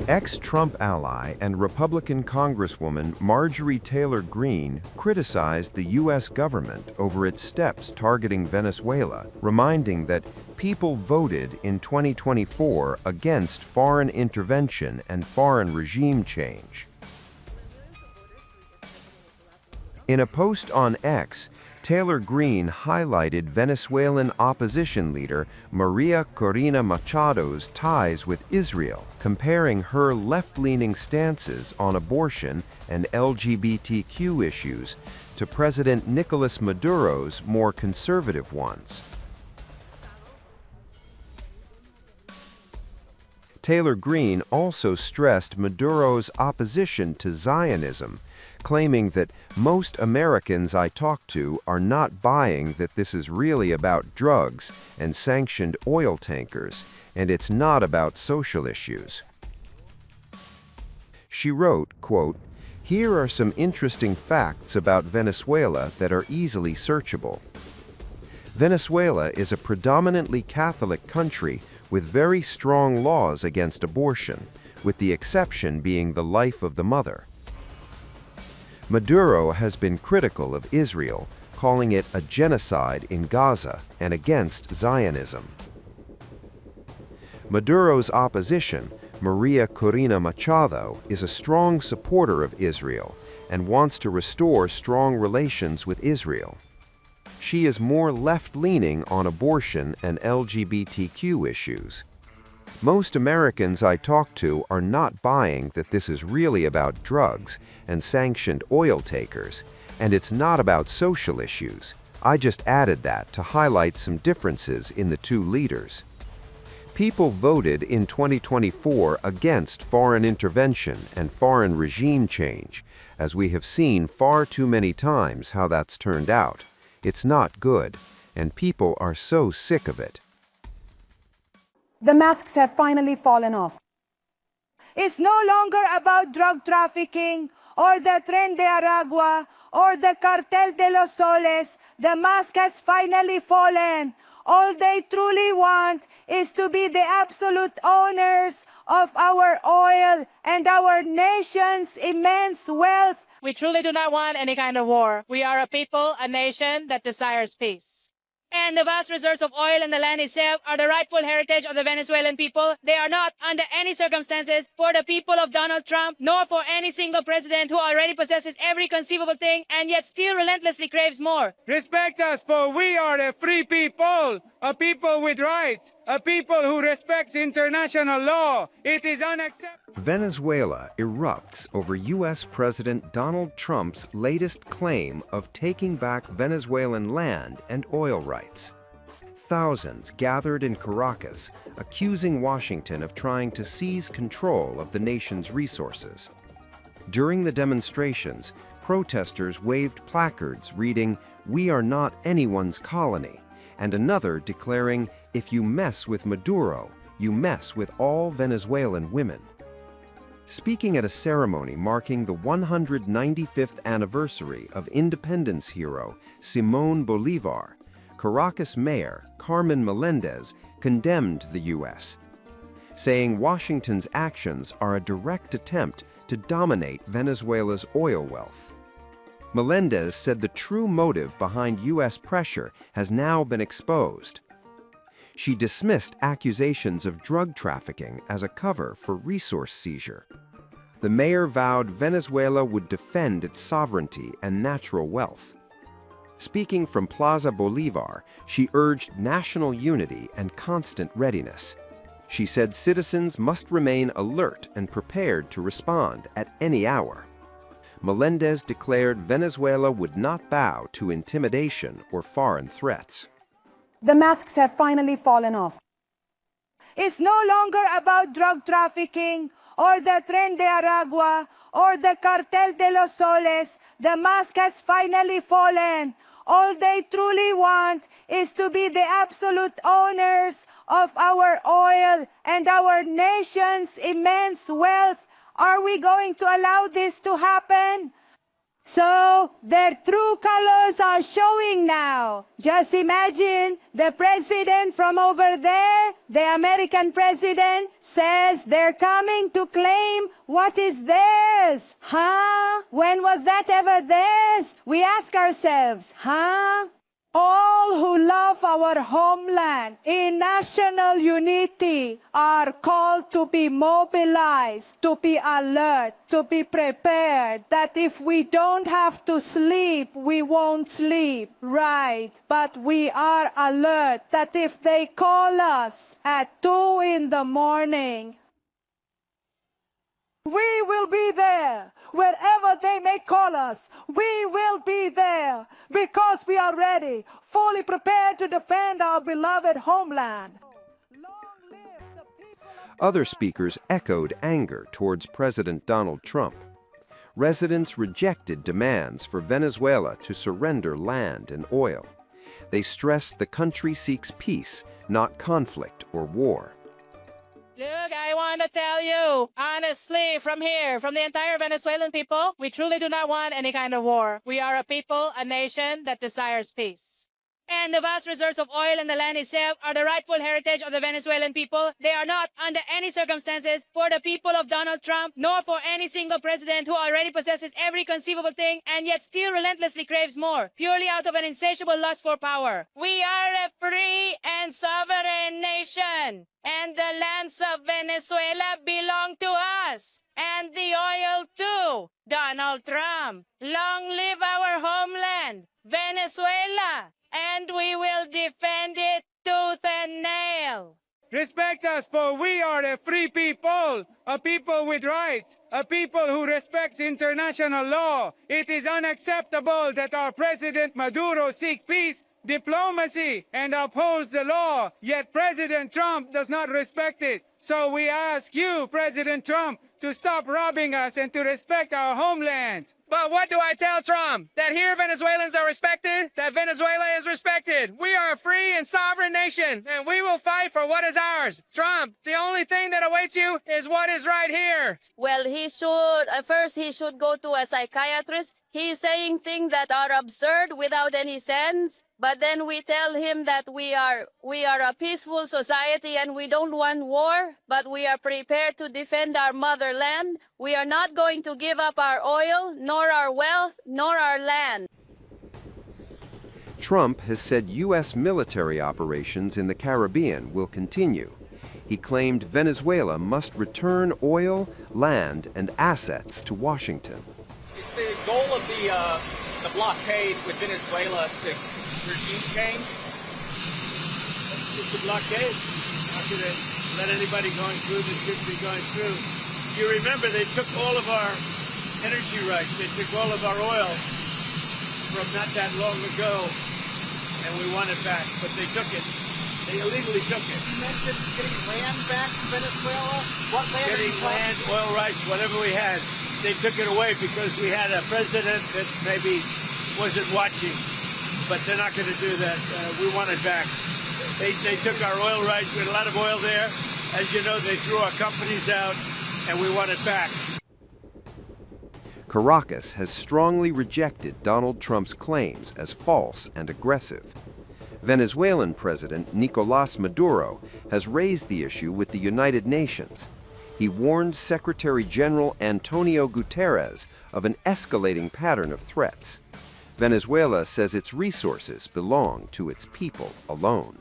Ex-Trump ally and Republican Congresswoman Marjorie Taylor Greene criticized the U.S. government over its steps targeting Venezuela, reminding that people voted in 2024 against foreign intervention and foreign regime change. In a post on X, Taylor Greene highlighted Venezuelan opposition leader Maria Corona Machado's ties with Israel, comparing her left-leaning stances on abortion and LGBTQ issues to President Nicolas Maduro's more conservative ones. Taylor Greene also stressed Maduro's opposition to Zionism, claiming that most Americans I talk to are not buying that this is really about drugs and sanctioned oil tankers, and it's not about social issues. She wrote, quote, "Here are some interesting facts about Venezuela that are easily searchable. Venezuela is a predominantly Catholic country with very strong laws against abortion, with the exception being the life of the mother. Maduro has been critical of Israel, calling it a genocide in Gaza and against Zionism. Maduro's opposition, Maria Corona Machado, is a strong supporter of Israel and wants to restore strong relations with Israel. She is more left-leaning on abortion and LGBTQ issues. Most Americans I talk to are not buying that this is really about drugs and sanctioned oil takers, and it's not about social issues. I just added that to highlight some differences in the two leaders. People voted in 2024 against foreign intervention and foreign regime change, as we have seen far too many times how that's turned out. It's not good, and people are so sick of it." The masks have finally fallen off. It's no longer about drug trafficking or the Tren de Aragua or the Cartel de los Soles. The mask has finally fallen. All they truly want is to be the absolute owners of our oil and our nation's immense wealth. We truly do not want any kind of war. We are a people, a nation that desires peace. And the vast reserves of oil in the land itself are the rightful heritage of the Venezuelan people. They are not, under any circumstances, for the people of Donald Trump, nor for any single president who already possesses every conceivable thing and yet still relentlessly craves more. Respect us, for we are a free people, a people with rights, a people who respects international law. It is unacceptable. Venezuela erupts over U.S. President Donald Trump's latest claim of taking back Venezuelan land and oil rights. Thousands gathered in Caracas, accusing Washington of trying to seize control of the nation's resources. During the demonstrations, protesters waved placards reading, "We are not anyone's colony," and another declaring, "If you mess with Maduro, you mess with all Venezuelan women." Speaking at a ceremony marking the 195th anniversary of independence hero Simón Bolívar, Caracas Mayor Carmen Melendez condemned the U.S., saying Washington's actions are a direct attempt to dominate Venezuela's oil wealth. Melendez said the true motive behind U.S. pressure has now been exposed. She dismissed accusations of drug trafficking as a cover for resource seizure. The mayor vowed Venezuela would defend its sovereignty and natural wealth. Speaking from Plaza Bolívar, she urged national unity and constant readiness. She said citizens must remain alert and prepared to respond at any hour. Melendez declared Venezuela would not bow to intimidation or foreign threats. The masks have finally fallen off. It's no longer about drug trafficking or the Tren de Aragua or the Cartel de los Soles. The mask has finally fallen. All they truly want is to be the absolute owners of our oil and our nation's immense wealth. Are we going to allow this to happen? So their true colors are showing now. Just imagine the president from over there, the American president, says they're coming to claim what is theirs. Huh? When was that ever theirs? We ask ourselves, huh? All who love our homeland in national unity are called to be mobilized, to be alert, to be prepared, that if we don't have to sleep, we won't sleep, right? But we are alert that if they call us at 2 in the morning, we will be there. Wherever they may call us, we will be there because we are ready, fully prepared to defend our beloved homeland. Long live the people of Other speakers echoed anger towards President Donald Trump. Residents rejected demands for Venezuela to surrender land and oil. They stressed the country seeks peace, not conflict or war. Look, I want to tell you, honestly, from here, from the entire Venezuelan people, we truly do not want any kind of war. We are a people, a nation that desires peace. And the vast reserves of oil and the land itself are the rightful heritage of the Venezuelan people. They are not, under any circumstances, for the people of Donald Trump, nor for any single president who already possesses every conceivable thing and yet still relentlessly craves more, purely out of an insatiable lust for power. We are a free and sovereign nation, and the lands of Venezuela belong to us, and the oil too. Donald Trump, long live our homeland, Venezuela, and we will defend it tooth and nail. Respect us, for we are a free people, a people with rights, a people who respects international law. It is unacceptable that our President Maduro seeks peace, diplomacy, and upholds the law, yet President Trump does not respect it. So we ask you, President Trump, to stop robbing us and to respect our homeland. But what do I tell Trump? That here Venezuelans are respected, that Venezuela is respected. We are a free and sovereign nation, and we will fight for what is ours. Trump, the only thing that awaits you is what is right here. Well, he should, first he should go to a psychiatrist. He's saying things that are absurd without any sense. But then we tell him that we are a peaceful society and we don't want war, but we are prepared to defend our motherland. We are not going to give up our oil, nor our wealth, nor our land. Trump has said U.S. military operations in the Caribbean will continue. He claimed Venezuela must return oil, land, and assets to Washington. It's the goal of the blockade with Venezuela to regime change. It's a blockade. How could they let anybody going through that should be going through? You remember they took all of our energy rights. They took all of our oil from not that long ago, and we want it back. But they took it. They illegally took it. You mentioned getting land back to Venezuela. What land? Getting land, oil rights, whatever we had. They took it away because we had a president that maybe wasn't watching. But they're not going to do that. We want it back. They took our oil rights. We had a lot of oil there. As you know, they threw our companies out, and we want it back. Caracas has strongly rejected Donald Trump's claims as false and aggressive. Venezuelan President Nicolas Maduro has raised the issue with the United Nations. He warned Secretary General Antonio Guterres of an escalating pattern of threats. Venezuela says its resources belong to its people alone.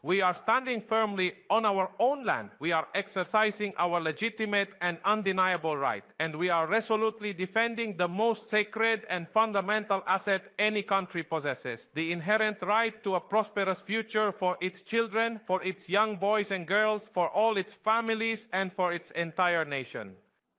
We are standing firmly on our own land. We are exercising our legitimate and undeniable right. And we are resolutely defending the most sacred and fundamental asset any country possesses, the inherent right to a prosperous future for its children, for its young boys and girls, for all its families, and for its entire nation.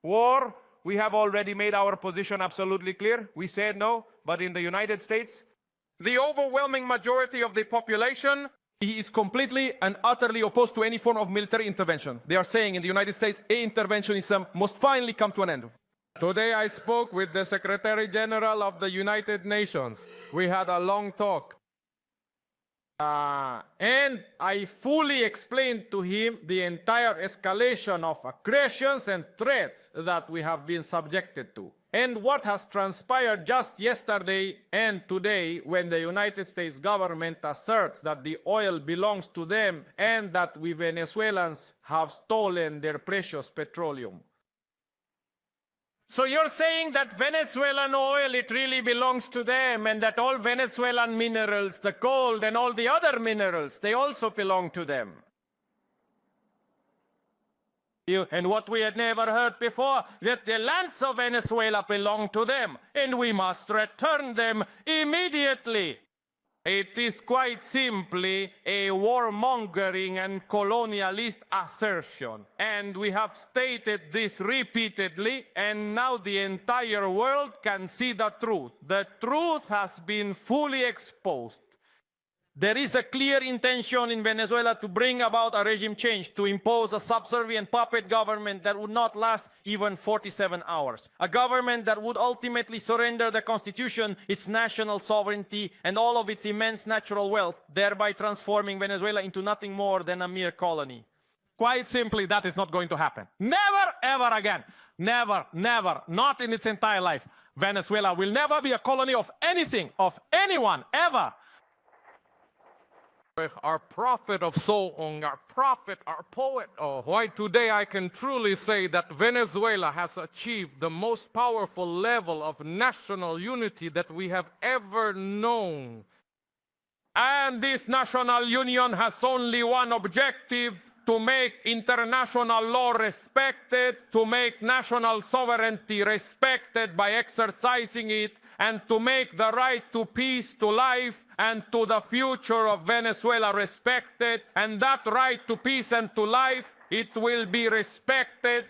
War, we have already made our position absolutely clear. We said no, but in the United States, the overwhelming majority of the population is completely and utterly opposed to any form of military intervention. They are saying in the United States, interventionism must finally come to an end. Today I spoke with the Secretary General of the United Nations. We had a long talk. And I fully explained to him the entire escalation of aggressions and threats that we have been subjected to. And what has transpired just yesterday and today, when the United States government asserts that the oil belongs to them and that we Venezuelans have stolen their precious petroleum. So you're saying that Venezuelan oil, it really belongs to them, and that all Venezuelan minerals, the gold and all the other minerals, they also belong to them. And what we had never heard before, that the lands of Venezuela belong to them, and we must return them immediately. It is quite simply a warmongering and colonialist assertion. And we have stated this repeatedly, and now the entire world can see the truth. The truth has been fully exposed. There is a clear intention in Venezuela to bring about a regime change, to impose a subservient puppet government that would not last even 47 hours. A government that would ultimately surrender the constitution, its national sovereignty, and all of its immense natural wealth, thereby transforming Venezuela into nothing more than a mere colony. Quite simply, that is not going to happen. Never, ever again. Never, never, not in its entire life. Venezuela will never be a colony of anything, of anyone, ever. Our prophet of song, our prophet, our poet. Oh, why today I can truly say that Venezuela has achieved the most powerful level of national unity that we have ever known. And this national union has only one objective: to make international law respected, to make national sovereignty respected by exercising it, and to make the right to peace, to life, and to the future of Venezuela respected. And that right to peace and to life, it will be respected.